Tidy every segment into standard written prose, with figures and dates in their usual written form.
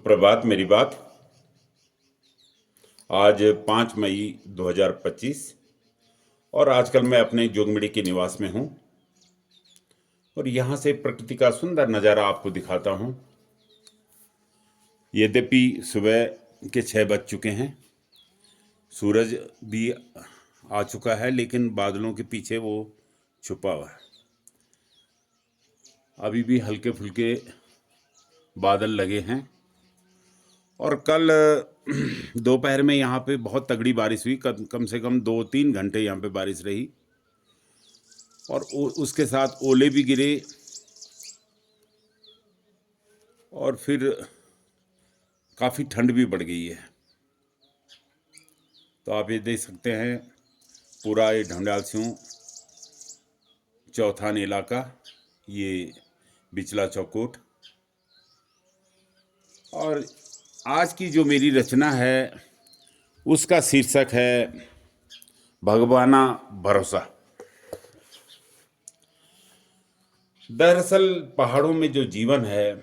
सुप्रभात। मेरी बात आज 5 मई 2025 और आजकल मैं अपने जोगमिडी के निवास में हूँ और यहाँ से प्रकृति का सुंदर नज़ारा आपको दिखाता हूँ। यद्यपि सुबह के 6 बज चुके हैं, सूरज भी आ चुका है, लेकिन बादलों के पीछे वो छुपा हुआ है। अभी भी हल्के फुल्के बादल लगे हैं और कल दोपहर में यहाँ पे बहुत तगड़ी बारिश हुई। कम से कम 2-3 घंटे यहाँ पे बारिश रही और उसके साथ ओले भी गिरे और फिर काफ़ी ठंड भी बढ़ गई है। तो आप ये देख सकते हैं, पूरा ये ढंडासियों चौथान इलाका, ये बिचला चौकोट। और आज की जो मेरी रचना है उसका शीर्षक है भगवाना भरोसा। दरअसल पहाड़ों में जो जीवन है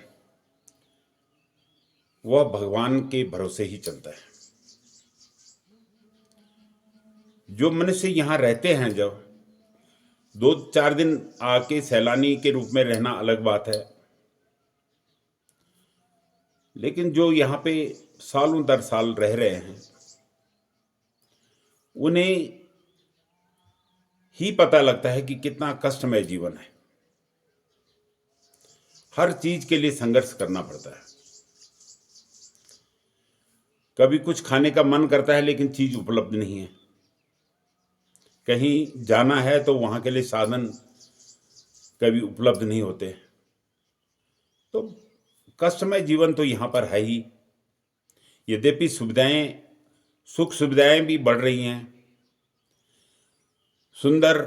वह भगवान के भरोसे ही चलता है। जो मनुष्य यहाँ रहते हैं, जब 2-4 दिन आके सैलानी के रूप में रहना अलग बात है, लेकिन जो यहाँ पे सालों दर साल रह रहे हैं उन्हें ही पता लगता है कि कितना कष्टमय जीवन है। हर चीज के लिए संघर्ष करना पड़ता है। कभी कुछ खाने का मन करता है लेकिन चीज उपलब्ध नहीं है। कहीं जाना है तो वहां के लिए साधन कभी उपलब्ध नहीं होते। तो कष्टमय जीवन तो यहाँ पर है ही। यद्यपि सुख सुविधाएं भी बढ़ रही हैं। सुंदर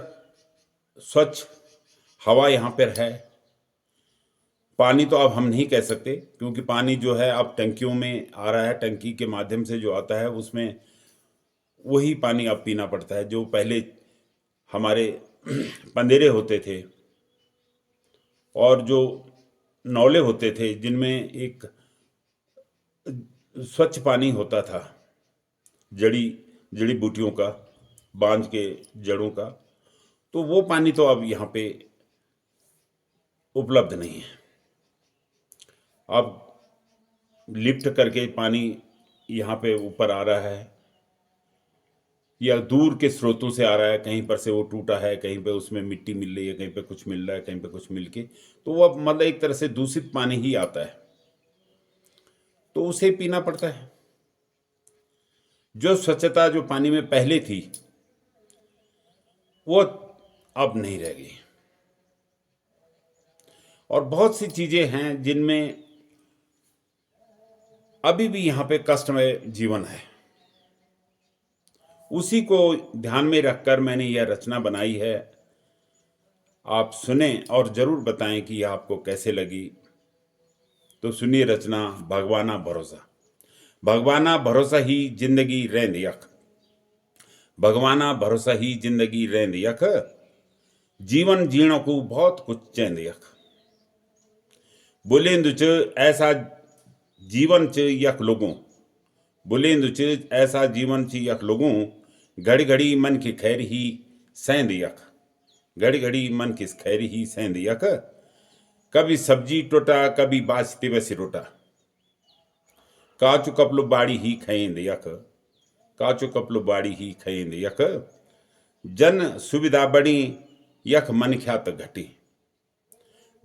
स्वच्छ हवा यहाँ पर है। पानी तो अब हम नहीं कह सकते, क्योंकि पानी जो है अब टंकियों में आ रहा है। टंकी के माध्यम से जो आता है उसमें वही पानी अब पीना पड़ता है जो पहले हमारे पंदेरे होते थे और जो नौले होते थे जिनमें एक स्वच्छ पानी होता था, जड़ी बूटियों का, बांज के जड़ों का। तो वो पानी तो अब यहाँ पे उपलब्ध नहीं है। अब लिफ्ट करके पानी यहाँ पे ऊपर आ रहा है या दूर के स्रोतों से आ रहा है। कहीं पर से वो टूटा है, कहीं पे उसमें मिट्टी मिल रही है, कहीं पे कुछ मिल रहा है, कहीं पे कुछ मिल के, तो वो अब मतलब एक तरह से दूषित पानी ही आता है, तो उसे पीना पड़ता है। जो स्वच्छता जो पानी में पहले थी वो अब नहीं रह गई। और बहुत सी चीजें हैं जिनमें अभी भी यहाँ पे कष्टमय जीवन है। उसी को ध्यान में रखकर मैंने यह रचना बनाई है। आप सुने और जरूर बताएं कि यह आपको कैसे लगी। तो सुनिए रचना भगवाना भरोसा। भगवाना भरोसा ही जिंदगी रेंद यख, भगवाना भरोसा ही जिंदगी रेंद यख, जीवन जीणों को बहुत कुछ चैंद यख। बुलेंदु च ऐसा जीवन च यख लोगों, बुलेंदु च ऐसा जीवन च यख लोगों, घड़ी घड़ी मन की खैर ही सेंध यख, घड़ी घड़ी मन की खैर ही सेंध यख। कभी सब्जी टोटा, कभी बाजते वैसे रोटा, काचू कपलो बाड़ी ही खैंद यख, काचू कपलो बाड़ी ही खैंद यख। जन सुविधा बढ़ी यख मन ख्यात घटी,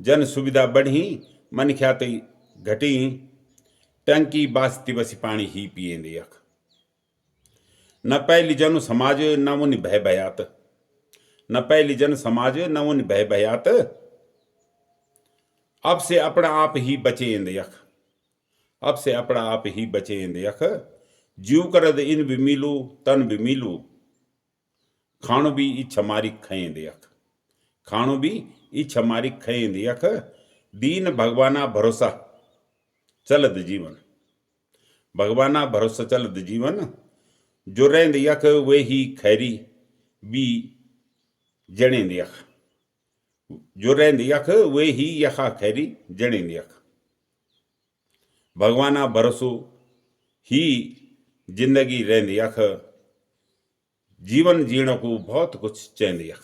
जन सुविधा बढ़ी मन ख्यात घटी, टंकी बासती बसी पानी ही पिएंद यख। न पहली जन समाज न उन भय भयात, न पहली जन समाज न उन भय भयात, अब से अपना आप ही बचेंद यख, अब से अपना आप ही बचेंद यख। जीव करद इन भी मिलू तन भी मिलू, खाणो भी इच्छा मारी खैंद यख, खाणो भी इच्छा मारी खैंद यख। दीन भगवाना भरोसा चलद जीवन, भगवाना भरोसा चलद जीवन, जो रेंद यख वे ही खैरी भी जड़ेंद यख, जो रेंद यख वे ही यखा खैरी जड़ेंद यख। भगवाना भरोसो ही जिंदगी रहंदी अख जीवन जीण को बहुत कुछ चवंदी अख।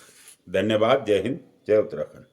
धन्यवाद। जय हिंद, जय उत्तराखंड।